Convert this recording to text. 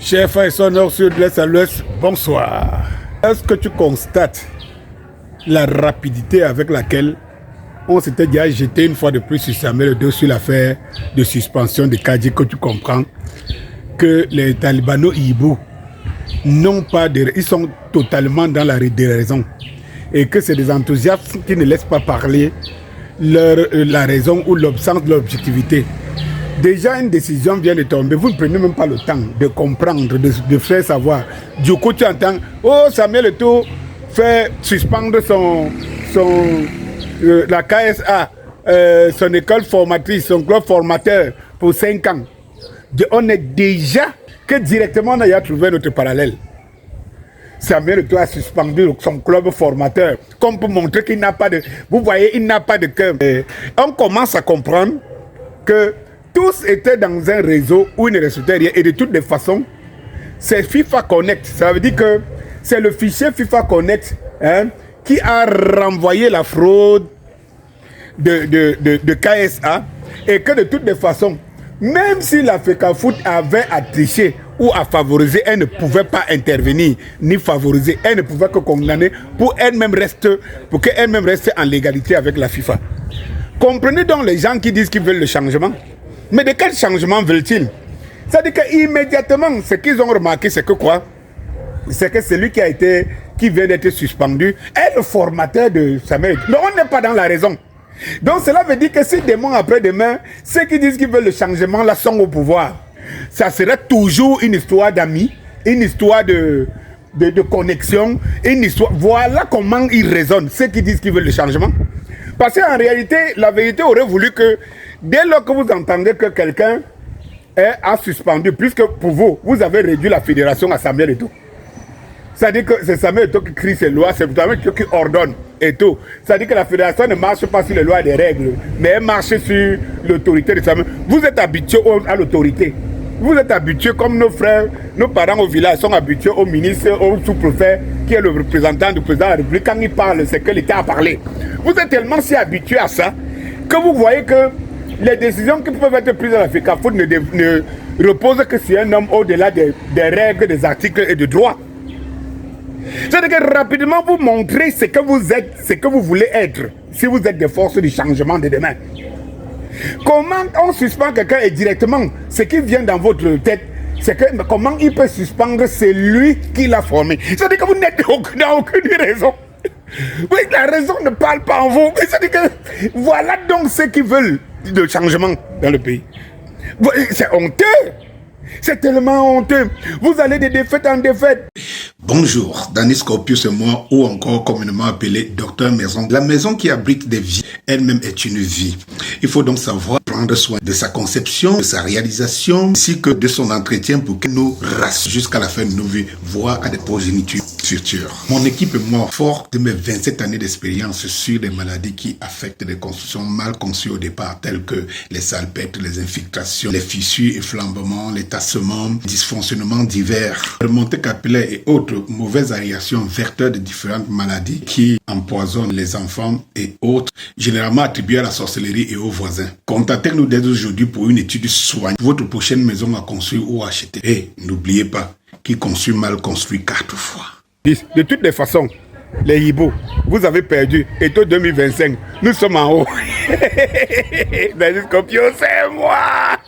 Chers frères et sœurs nord, sud, l'est à l'ouest, bonsoir. Est-ce que tu constates la rapidité avec laquelle on s'était déjà jeté une fois de plus sur Samuel Eto'o sur l'affaire de suspension de Kandji, que tu comprends que les talibano-hibou n'ont pas de... Ils sont totalement dans la déraison et que c'est des enthousiastes qui ne laissent pas parler la raison ou l'absence de l'objectivité. Déjà, une décision vient de tomber. Vous ne prenez même pas le temps de comprendre, de faire savoir. Du coup, tu entends, oh, Samuel Eto'o fait suspendre la KSA, son école formatrice, son club formateur pour 5 ans. On est déjà que directement, on a trouvé notre parallèle. Samuel Eto'o a suspendu son club formateur, comme pour montrer qu'il n'a pas de... Vous voyez, il n'a pas de cœur. On commence à comprendre que tous étaient dans un réseau où ils ne respectaient rien. Et de toutes les façons, c'est FIFA Connect. Ça veut dire que c'est le fichier FIFA Connect qui a renvoyé la fraude de KSA. Et que de toutes les façons, même si la FECAFOOT avait à tricher ou à favoriser, elle ne pouvait pas intervenir ni favoriser. Elle ne pouvait que condamner pour qu'elle-même reste en légalité avec la FIFA. Comprenez donc les gens qui disent qu'ils veulent le changement. Mais de quel changement veulent-ils? C'est-à-dire qu'immédiatement, ce qu'ils ont remarqué, c'est que quoi? C'est que celui qui vient d'être suspendu est le formateur de Samuel. Mais on n'est pas dans la raison. Donc cela veut dire que si demain après-demain, ceux qui disent qu'ils veulent le changement là sont au pouvoir, ça serait toujours une histoire d'amis, une histoire de connexion, une histoire. Voilà comment ils raisonnent, ceux qui disent qu'ils veulent le changement. Parce qu'en réalité, la vérité aurait voulu que dès lors que vous entendez que quelqu'un a suspendu, puisque pour vous, vous avez réduit la fédération à Samuel Eto'o. C'est-à-dire que c'est Samuel Eto'o qui crie ses lois, c'est Samuel Eto'o qui ordonne Eto'o. C'est-à-dire que la fédération ne marche pas sur les lois et les règles, mais elle marche sur l'autorité de Samuel. Vous êtes habitués à l'autorité. Vous êtes habitués comme nos frères, nos parents au village sont habitués au ministre, au sous-préfet, qui est le représentant du président de la République. Quand il parle, c'est que l'État a parlé. Vous êtes tellement si habitués à ça que vous voyez que les décisions qui peuvent être prises à la FECAFOOT ne reposent que sur un homme au-delà des règles, des articles et des droits. C'est-à-dire que rapidement vous montrez ce que vous êtes, ce que vous voulez être, si vous êtes des forces du changement de demain. Comment on suspend quelqu'un et directement, ce qui vient dans votre tête, c'est que comment il peut suspendre celui qui l'a formé. C'est-à-dire que vous n'êtes aucune raison. Oui, la raison ne parle pas en vous. C'est-à-dire que voilà donc ceux qui veulent le changement dans le pays. C'est honteux. C'est tellement honteux. Vous allez de défaite en défaite. Bonjour, Danny Scorpius et moi, ou encore communément appelé Docteur Maison. La maison qui abrite des vies, elle-même est une vie. Il faut donc savoir prendre soin de sa conception, de sa réalisation, ainsi que de son entretien pour qu'elle nous rassure jusqu'à la fin de nos vies, voire à des progénitures futures. Mon équipe et moi, fort de mes 27 années d'expérience sur des maladies qui affectent des constructions mal conçues au départ, telles que les salpêtres, les infiltrations, les fissures et flambements, les tassements, dysfonctionnements divers, remontées capillaires et autres mauvaises aérations vecteurs de différentes maladies qui empoisonnent les enfants et autres, généralement attribuées à la sorcellerie et aux voisins. Contactez-nous dès aujourd'hui pour une étude soignée. Votre prochaine maison à construire ou à acheter. Et n'oubliez pas, qui construit mal construit 4 fois. De toutes les façons, les hiboux, vous avez perdu. Eto'o 2025, nous sommes en haut. Danny Scorpius, c'est moi.